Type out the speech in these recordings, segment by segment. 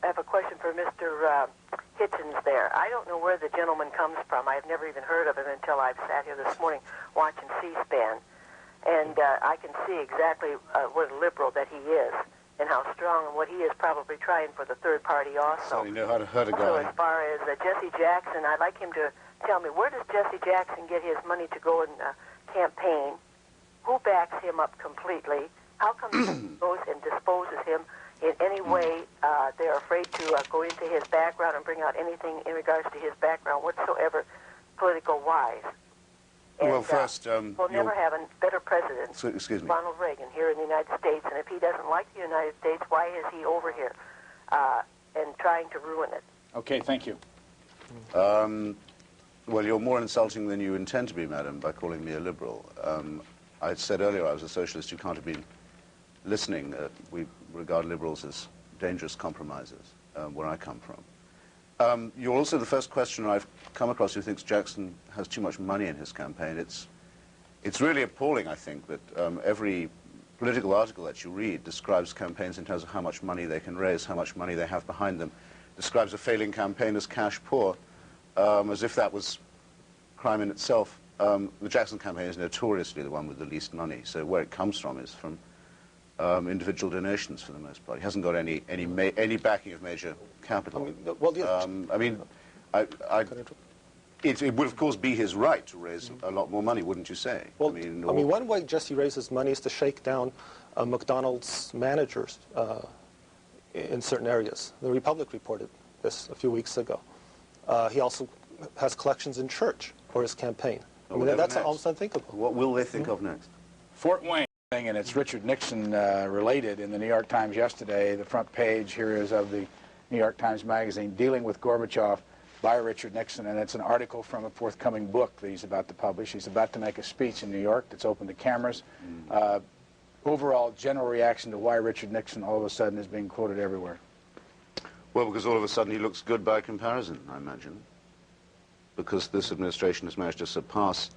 have a question for Mr. Hitchens there. I don't know where the gentleman comes from. I've never even heard of him until I've sat here this morning watching C-SPAN. And I can see exactly what a liberal that he is and how strong and what he is probably trying for the third party also. So you know how to hurt a guy. So as far as Jesse Jackson, I'd like him to tell me, where does Jesse Jackson get his money to go and campaign? Who backs him up completely? How come he goes and disposes him in any way? They're afraid to go into his background and bring out anything in regards to his background whatsoever, political-wise. And, well, first, we'll never have a better president, excuse me, Ronald Reagan, here in the United States. And if he doesn't like the United States, why is he over here and trying to ruin it? Okay, thank you. Well, you're more insulting than you intend to be, madam, by calling me a liberal. I said earlier I was a socialist. You can't have been listening. We regard liberals as dangerous compromisers, where I come from. You're also the first questioner I've come across who thinks Jackson has too much money in his campaign. It's really appalling, I think, that every political article that you read describes campaigns in terms of how much money they can raise, how much money they have behind them, describes a failing campaign as cash poor, as if that was crime in itself. The Jackson campaign is notoriously the one with the least money, so where it comes from is from individual donations for the most part. He hasn't got any backing of major capital. It would of course be his right to raise a lot more money, wouldn't you say? Well, one way Jesse raises money is to shake down McDonald's managers in certain areas. The Republic reported this a few weeks ago. He also has collections in church for his campaign. I mean, that's almost unthinkable. What will they think of next? Fort Wayne, and it's Richard Nixon related in the New York Times yesterday. The front page here is of the New York Times Magazine, Dealing with Gorbachev by Richard Nixon, and it's an article from a forthcoming book that he's about to publish. He's about to make a speech in New York that's open to cameras. Overall general reaction to why Richard Nixon all of a sudden is being quoted everywhere. Well, because all of a sudden he looks good by comparison, I imagine. Because this administration has managed to surpass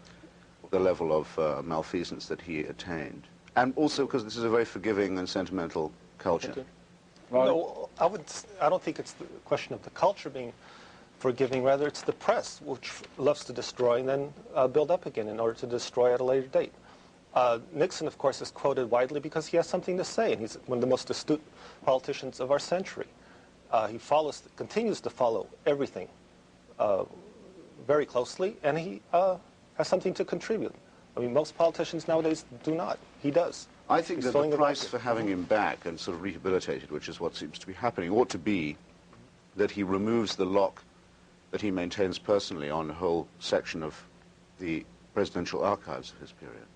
the level of malfeasance that he attained. And also because this is a very forgiving and sentimental culture. Well, no, I don't think it's the question of the culture being forgiving. Rather, it's the press, which loves to destroy and then build up again in order to destroy at a later date. Nixon, of course, is quoted widely because he has something to say, and he's one of the most astute politicians of our century. He continues to follow everything very closely, and he has something to contribute. I mean, most politicians nowadays do not. He does. I think that the price for having him back and sort of rehabilitated, which is what seems to be happening, ought to be that he removes the lock that he maintains personally on a whole section of the presidential archives of his period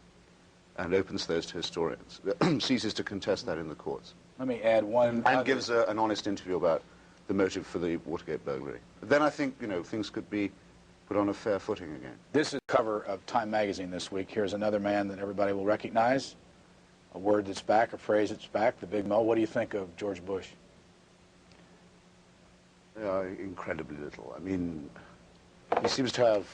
and opens those to historians, ceases to contest that in the courts. Let me add one. And gives an honest interview about the motive for the Watergate burglary. Then I think, things could be put on a fair footing again. This is the cover of Time magazine this week. Here's another man that everybody will recognize. A word that's back, a phrase that's back, the Big Mo. What do you think of George Bush? Incredibly little. I mean, he seems to have,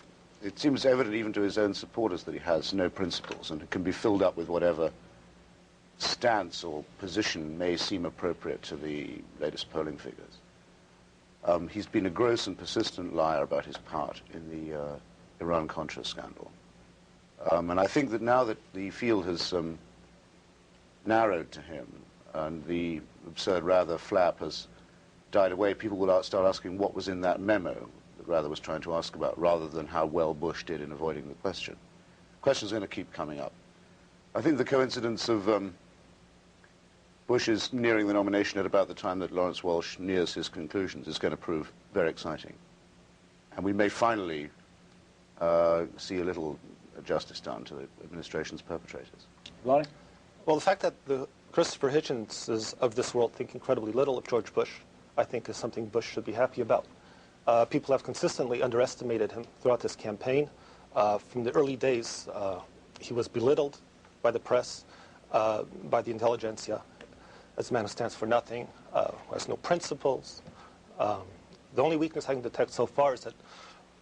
it seems evident even to his own supporters that he has no principles and can be filled up with whatever stance or position may seem appropriate to the latest polling figures. He's been a gross and persistent liar about his part in the Iran-Contra scandal. And I think that now that the field has narrowed to him and the absurd Rather flap has died away, people will start asking what was in that memo that Rather was trying to ask about, rather than how well Bush did in avoiding the question. The question's going to keep coming up. I think the coincidence of Bush is nearing the nomination at about the time that Lawrence Walsh nears his conclusions is going to prove very exciting. And we may finally see a little justice done to the administration's perpetrators. Lonnie? Well, the fact that the Christopher Hitchens of this world think incredibly little of George Bush, I think is something Bush should be happy about. People have consistently underestimated him throughout this campaign. From the early days, he was belittled by the press, by the intelligentsia, as a man who stands for nothing, who has no principles. The only weakness I can detect so far is that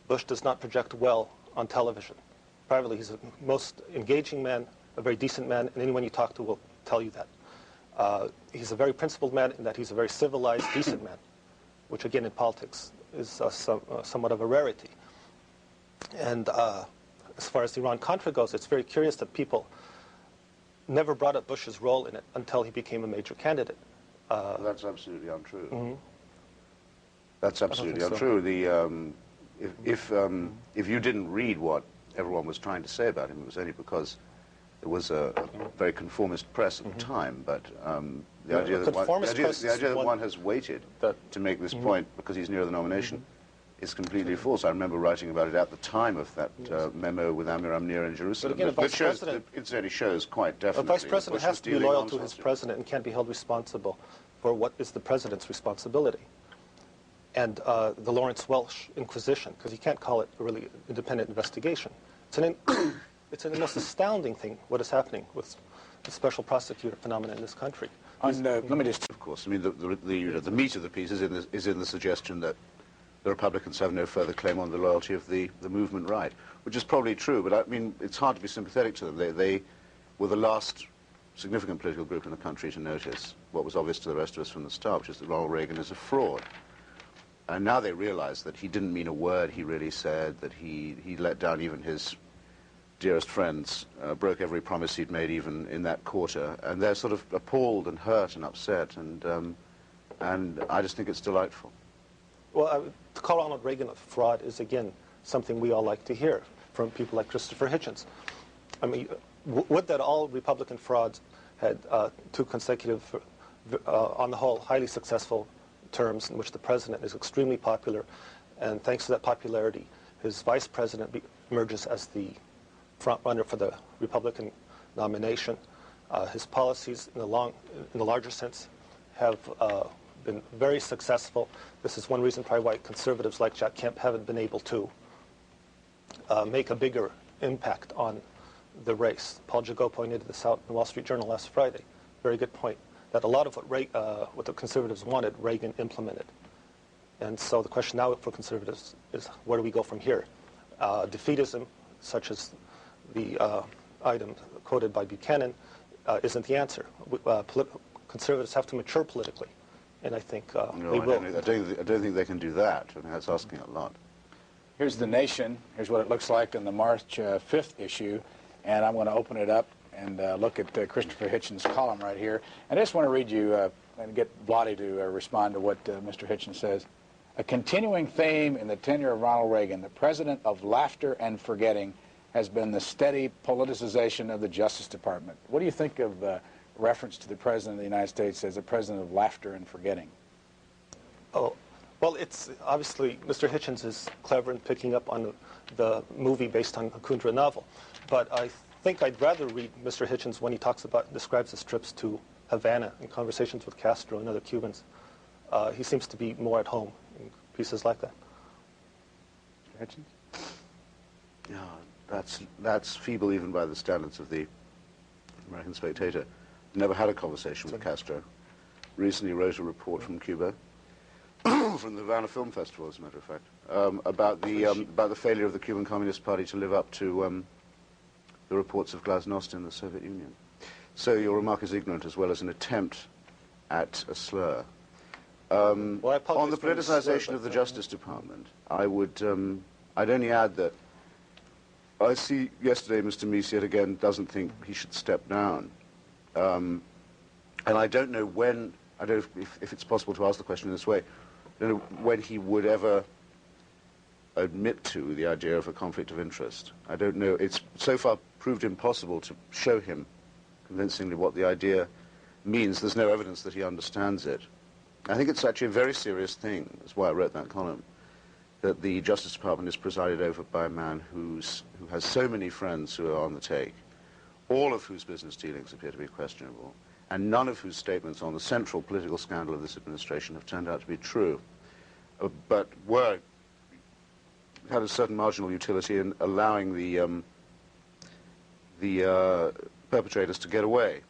Bush does not project well on television. Privately, he's the most engaging man, a very decent man, and anyone you talk to will tell you that. He's a very principled man in that he's a very civilized, decent man. which again in politics is somewhat of a rarity. And as far as the Iran-Contra goes, it's very curious that people never brought up Bush's role in it until he became a major candidate. That's absolutely untrue. Mm-hmm. That's absolutely untrue. If you didn't read what everyone was trying to say about him, it was only because there was a very conformist press at the time. But the idea that one has waited to make this point because he's near the nomination is completely false. I remember writing about it at the time of that memo with Amir Amnir in Jerusalem. But again, it incidentally shows quite definitely. A vice president has to be loyal to his president and can't be held responsible for what is the president's responsibility. And the Lawrence Welsh Inquisition, because you can't call it a really independent investigation. It's a most astounding thing what is happening with the special prosecutor phenomenon in this country. Let me just, of course, I mean, the meat of the piece is in the suggestion that the Republicans have no further claim on the loyalty of the movement right, which is probably true, but I mean, it's hard to be sympathetic to them. They were the last significant political group in the country to notice what was obvious to the rest of us from the start, which is that Ronald Reagan is a fraud. And now they realize that he didn't mean a word he really said, that he let down even his dearest friends, broke every promise he'd made even in that quarter, and they're sort of appalled and hurt and upset, and I just think it's delightful. Well, to call Ronald Reagan a fraud is, again, something we all like to hear from people like Christopher Hitchens. I mean, would that all Republican frauds had two consecutive, on the whole, highly successful terms in which the president is extremely popular, and thanks to that popularity, his vice president emerges as the front runner for the Republican nomination. His policies, in the larger sense, have been very successful. This is one reason probably why conservatives like Jack Kemp haven't been able to make a bigger impact on the race. Paul Jagot pointed this out in the Wall Street Journal last Friday. Very good point. That a lot of what the conservatives wanted, Reagan implemented. And so the question now for conservatives is, where do we go from here? Defeatism, such as the item quoted by Buchanan, isn't the answer. Conservatives have to mature politically, and I think they will. I don't think they can do that. I mean, that's asking a lot. Here's The Nation. Here's what it looks like in the March 5th issue, and I'm going to open it up and look at Christopher Hitchens' column right here. And I just want to read you and get Blotty to respond to what Mr. Hitchens says. A continuing theme in the tenure of Ronald Reagan, the president of laughter and forgetting, has been the steady politicization of the Justice Department. What do you think of reference to the President of the United States as a president of laughter and forgetting? Oh, well, it's obviously Mr. Hitchens is clever in picking up on the movie based on a Kundera novel, but I think I'd rather read Mr. Hitchens when he describes his trips to Havana and conversations with Castro and other Cubans. He seems to be more at home in pieces like that. Mr. Hitchens? Yeah, that's feeble even by the standards of the American Spectator. Never had a conversation with Castro. Recently wrote a report from Cuba, from the Havana Film Festival, as a matter of fact, about the failure of the Cuban Communist Party to live up to the reports of glasnost in the Soviet Union. So your remark is ignorant as well as an attempt at a slur. On the politicization of the Justice Department, I'd only add that I see yesterday Mr. Meese yet again doesn't think he should step down. And I don't know when, I don't know if it's possible to ask the question in this way, I don't know when he would ever admit to the idea of a conflict of interest. I don't know. It's so far proved impossible to show him convincingly what the idea means. There's no evidence that he understands it. I think it's actually a very serious thing. That's why I wrote that column, that the Justice Department is presided over by a man who has so many friends who are on the take, all of whose business dealings appear to be questionable, and none of whose statements on the central political scandal of this administration have turned out to be true, but had a certain marginal utility in allowing the perpetrators to get away,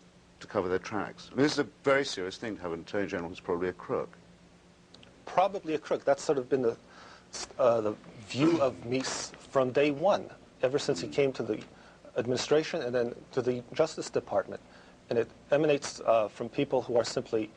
to cover their tracks. I mean, this is a very serious thing to have an Attorney General who's probably a crook. Probably a crook. That's sort of been the view of Meese from day one, ever since he came to the administration and then to the Justice Department. And it emanates from people who are simply